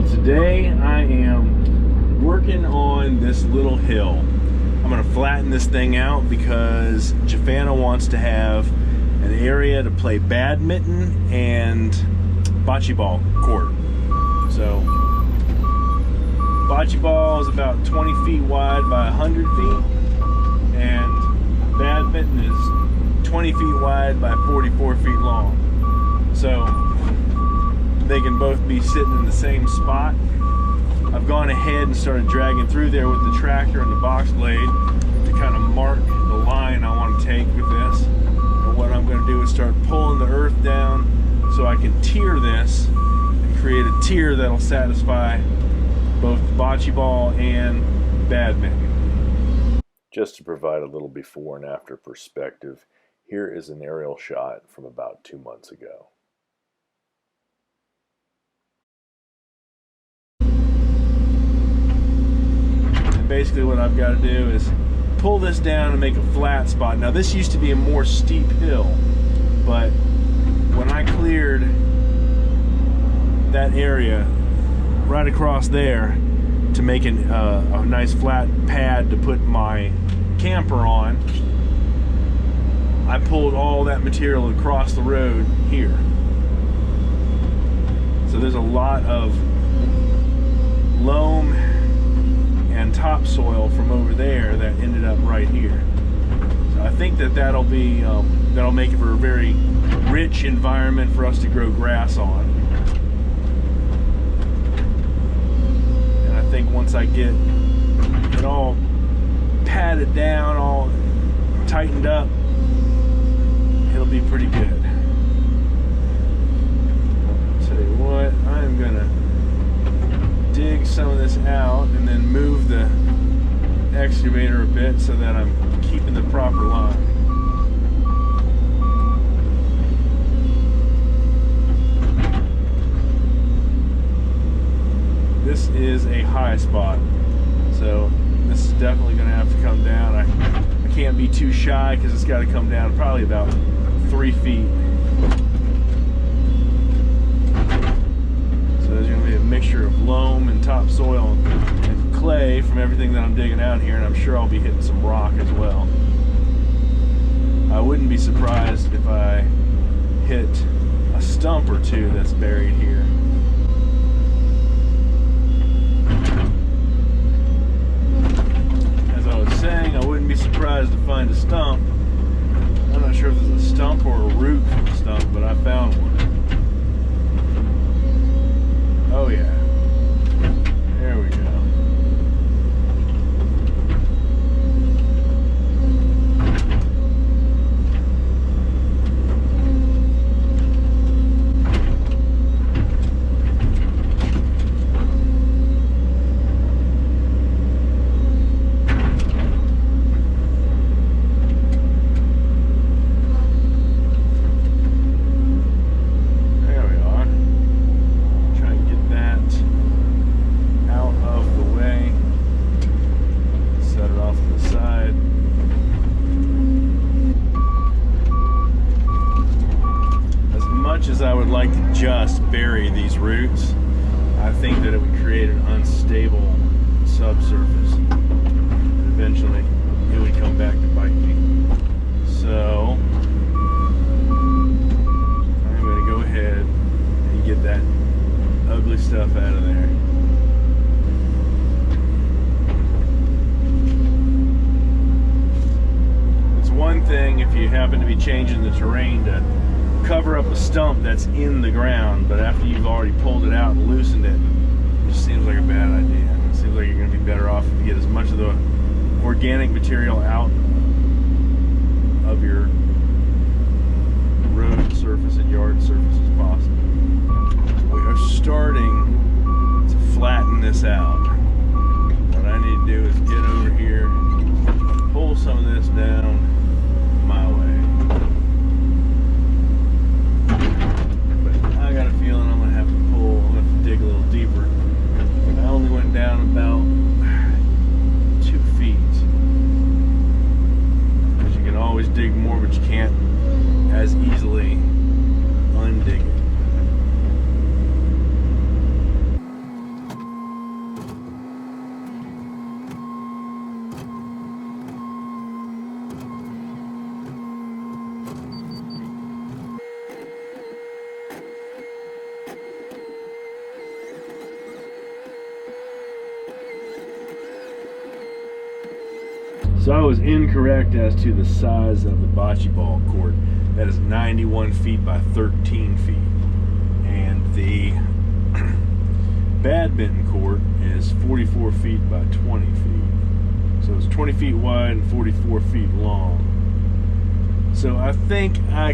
Today I am working on this little hill. I'm going to flatten this thing out because Jafana wants to have an area to play badminton and bocce ball court. So bocce ball is about 20 feet wide by 100 feet, and badminton is 20 feet wide by 44 feet long. So they can both be sitting in the same spot. I've gone ahead and started dragging through there with the tractor and the box blade to kind of mark the line I want to take with this. And what I'm going to do is start pulling the earth down so I can tier this and create a tier that'll satisfy both bocce ball and badminton. Just to provide a little before and after perspective, here is an aerial shot from about 2 months ago. Basically what I've got to do is pull this down and make a flat spot. Now this used to be a more steep hill, but when I cleared that area right across there to make a nice flat pad to put my camper on, I pulled all that material across the road here. So there's a lot of loam and topsoil from over there that ended up right here. So I think that that'll make it for a very rich environment for us to grow grass on. And I think once I get it all padded down, all tightened up, it'll be pretty good. I'll tell you what, I'm gonna dig some of this out and then move the excavator a bit so that I'm keeping the proper line. This is a high spot, so this is definitely going to have to come down. I can't be too shy because it's got to come down probably about 3 feet. There's going to be a mixture of loam and topsoil and clay from everything that I'm digging out here, and I'm sure I'll be hitting some rock as well. I wouldn't be surprised if I hit a stump or two that's buried here. As I was saying, I wouldn't be surprised to find a stump. I'm not sure if there's a stump or a root from a stump, but I found one. Oh yeah, there we go. I would like to just bury these roots, I think that it would create an unstable subsurface. Eventually, it would come back to bite me. So, I'm going to go ahead and get that ugly stuff out of there. It's one thing if you happen to be changing the terrain to cover up a stump that's in the ground, but after you've already pulled it out and loosened it, it just seems like a bad idea. It seems like you're going to be better off if you get as much of the organic material out of your road surface and yard surface as possible. We are starting to flatten this out. What I need to do is get over here, pull some of this down my way. I got a feeling I'm going to have to dig a little deeper. I only went down about 2 feet. Because you can always dig more, but you can't as easily undig it. So I was incorrect as to the size of the bocce ball court. That is 91 feet by 13 feet. And the badminton court is 44 feet by 20 feet. So it's 20 feet wide and 44 feet long. So I think I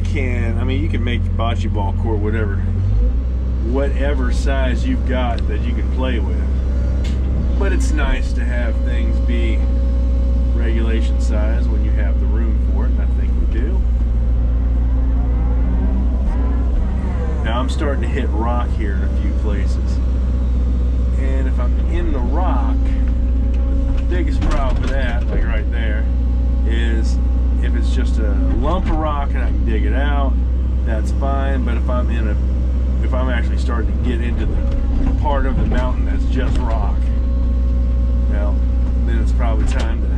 mean, you can make the bocce ball court whatever size you've got that you can play with. But it's nice to have things be regulation size when you have the room for it, and I think we do. Now I'm starting to hit rock here in a few places. And if I'm in the rock, the biggest problem with that, like right there, is if it's just a lump of rock and I can dig it out, that's fine. But if I'm actually starting to get into the part of the mountain that's just rock, well, then it's probably time to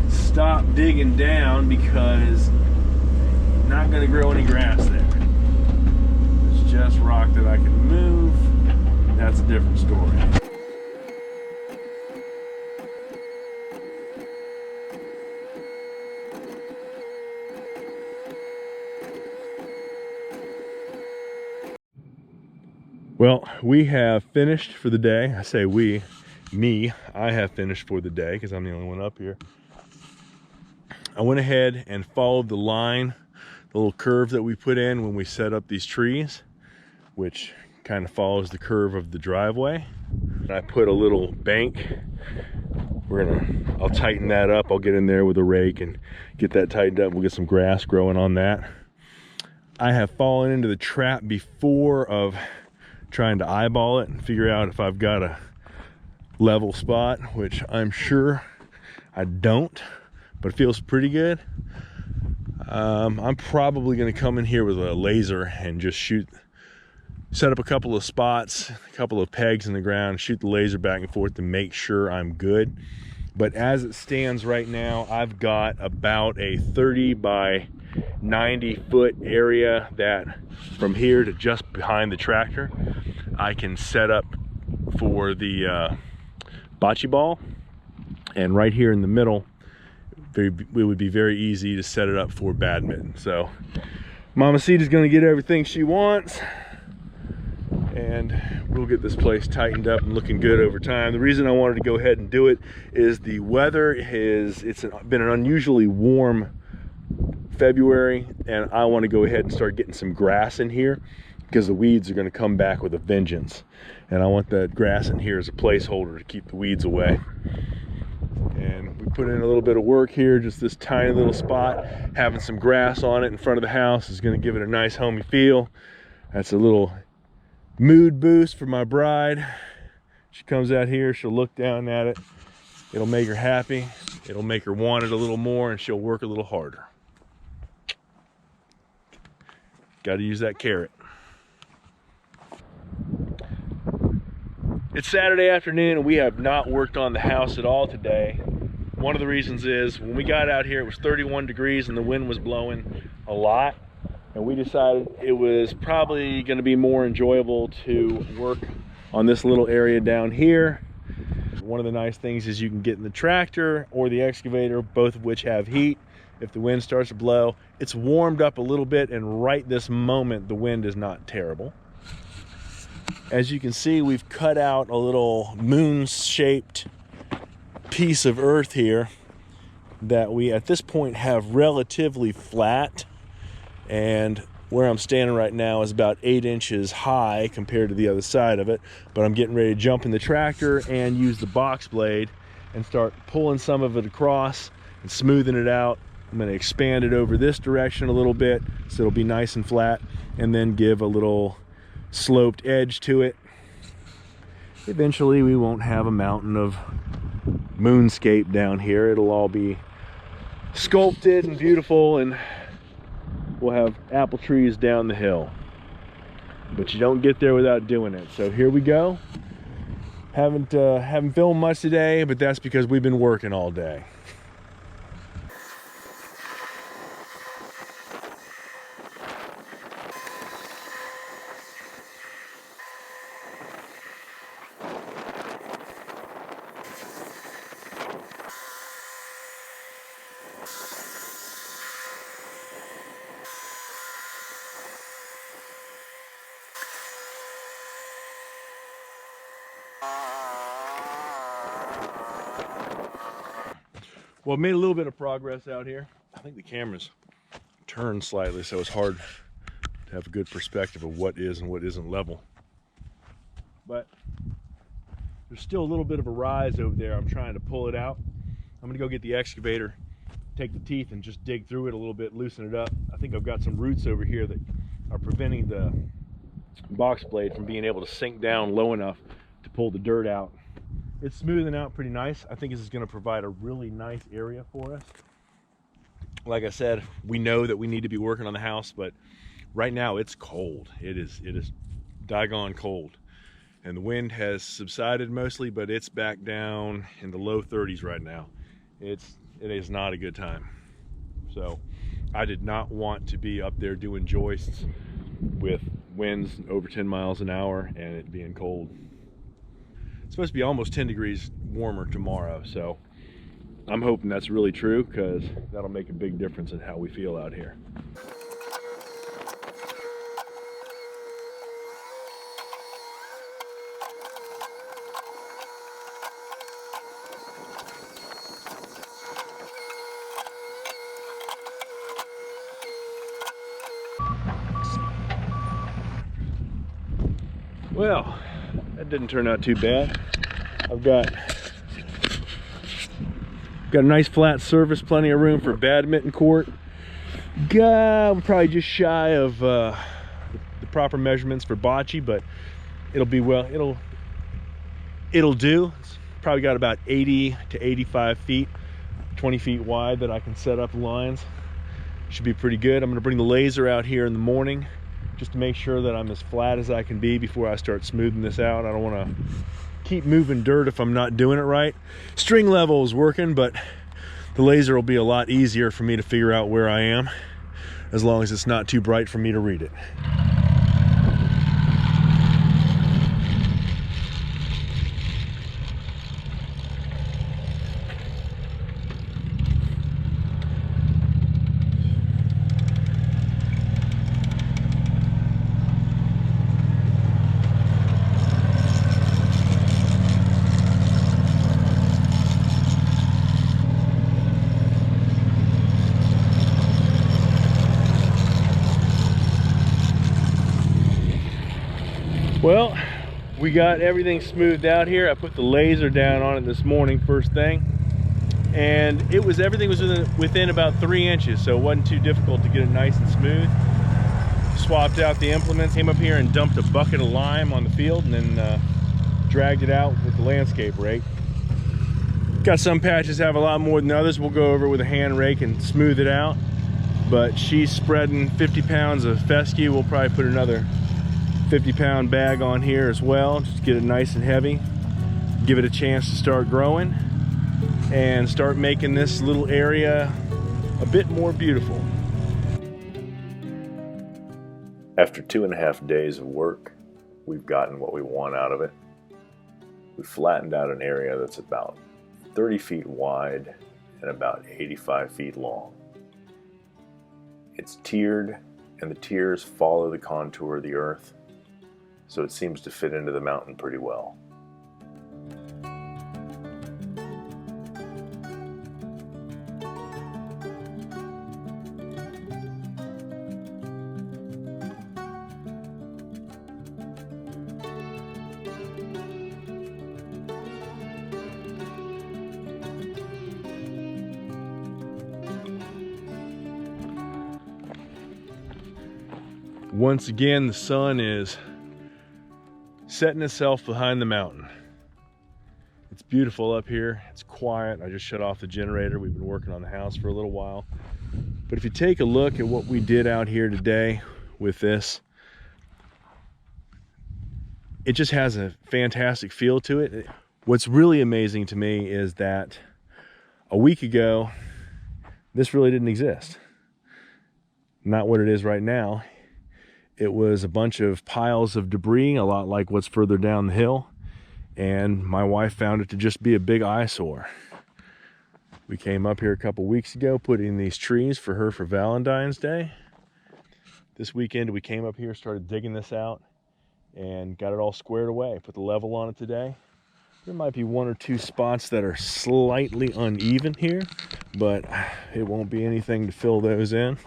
stop digging down, because you're not going to grow any grass there. It's just rock that I can move. That's a different story. Well, we have finished for the day. I say we, me, I have finished for the day because I'm the only one up here. I went ahead and followed the line, the little curve that we put in when we set up these trees, which kind of follows the curve of the driveway. And I put a little bank. I'll tighten that up. I'll get in there with a rake and get that tightened up. We'll get some grass growing on that. I have fallen into the trap before of trying to eyeball it and figure out if I've got a level spot, which I'm sure I don't, but it feels pretty good. I'm probably going to come in here with a laser and just set up a couple of spots, a couple of pegs in the ground, shoot the laser back and forth to make sure I'm good. But as it stands right now, I've got about a 30 by 90 foot area that from here to just behind the tractor I can set up for the bocce ball, and right here in the middle it would be very easy to set it up for badminton. So Mamacita's going to get everything she wants, and we'll get this place tightened up and looking good over time. The reason I wanted to go ahead and do it is the weather it's been an unusually warm February, and I want to go ahead and start getting some grass in here because the weeds are going to come back with a vengeance, and I want that grass in here as a placeholder to keep the weeds away. And we put in a little bit of work here, just this tiny little spot. Having some grass on it in front of the house is going to give it a nice homey feel. That's a little mood boost for my bride. She comes out here, she'll look down at it, it'll make her happy, it'll make her want it a little more, and she'll work a little harder. Got to use that carrot. It's Saturday afternoon and we have not worked on the house at all today. One of the reasons is when we got out here it was 31 degrees and the wind was blowing a lot, and we decided it was probably going to be more enjoyable to work on this little area down here. One of the nice things is you can get in the tractor or the excavator, both of which have heat. If the wind starts to blow, it's warmed up a little bit, and right this moment the wind is not terrible. As you can see, we've cut out a little moon-shaped piece of earth here that we at this point have relatively flat, and where I'm standing right now is about 8 inches high compared to the other side of it. But I'm getting ready to jump in the tractor and use the box blade and start pulling some of it across and smoothing it out. I'm going to expand it over this direction a little bit so it'll be nice and flat, and then give a little sloped edge to it. Eventually we won't have a mountain of moonscape down here. It'll all be sculpted and beautiful, and we'll have apple trees down the hill. But you don't get there without doing it. So here we go. Haven't filmed much today, but that's because we've been working all day. Well, I made a little bit of progress out here. I think the camera's turned slightly, so it's hard to have a good perspective of what is and what isn't level. But there's still a little bit of a rise over there. I'm trying to pull it out. I'm gonna go get the excavator, take the teeth and just dig through it a little bit, loosen it up. I think I've got some roots over here that are preventing the box blade from being able to sink down low enough to pull the dirt out. It's smoothing out pretty nice. I think this is going to provide a really nice area for us. Like I said, we know that we need to be working on the house, but right now it's cold. It is daggone cold. And the wind has subsided mostly, but it's back down in the low 30s right now. It is not a good time. So I did not want to be up there doing joists with winds over 10 miles an hour and it being cold. It's supposed to be almost 10 degrees warmer tomorrow, so I'm hoping that's really true, because that'll make a big difference in how we feel out here. Well, that didn't turn out too bad. I've got a nice flat surface, plenty of room for badminton court. I'm probably just shy of the proper measurements for bocce, but it'll be it'll do. It's probably got about 80 to 85 feet, 20 feet wide that I can set up lines. Should be pretty good. I'm gonna bring the laser out here in the morning just to make sure that I'm as flat as I can be before I start smoothing this out. I don't want to keep moving dirt if I'm not doing it right. String level is working, but the laser will be a lot easier for me to figure out where I am, as long as it's not too bright for me to read it. Well, we got everything smoothed out here. I put the laser down on it this morning first thing, and everything was within about 3 inches, so it wasn't too difficult to get it nice and smooth. Swapped out the implements, came up here and dumped a bucket of lime on the field, and then dragged it out with the landscape rake. Got some patches have a lot more than others. We'll go over with a hand rake and smooth it out, but she's spreading 50 pounds of fescue. We'll probably put another 50-pound bag on here as well, just get it nice and heavy, give it a chance to start growing and start making this little area a bit more beautiful. After 2.5 days of work, we've gotten what we want out of it. We flattened out an area that's about 30 feet wide and about 85 feet long. It's tiered, and the tiers follow the contour of the earth, so it seems to fit into the mountain pretty well. Once again, the sun is setting itself behind the mountain. It's beautiful up here. It's quiet. I just shut off the generator. We've been working on the house for a little while. But if you take a look at what we did out here today with this, it just has a fantastic feel to it. What's really amazing to me is that a week ago, this really didn't exist. Not what it is right now. It was a bunch of piles of debris, a lot like what's further down the hill. And my wife found it to just be a big eyesore. We came up here a couple weeks ago, put in these trees for her for Valentine's Day. This weekend we came up here, started digging this out, and got it all squared away. Put the level on it today. There might be one or two spots that are slightly uneven here, but it won't be anything to fill those in.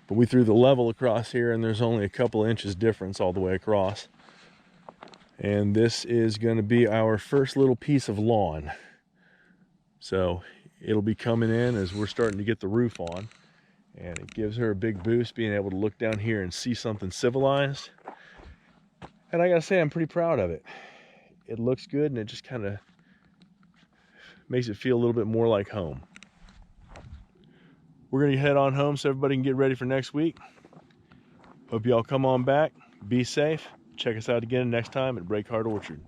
But we threw the level across here, and there's only a couple inches difference all the way across. And this is going to be our first little piece of lawn. So it'll be coming in as we're starting to get the roof on. And it gives her a big boost being able to look down here and see something civilized. And I gotta say, I'm pretty proud of it. It looks good, and it just kind of makes it feel a little bit more like home. We're gonna head on home so everybody can get ready for next week. Hope y'all come on back. Be safe. Check us out again next time at Break Heart Orchard.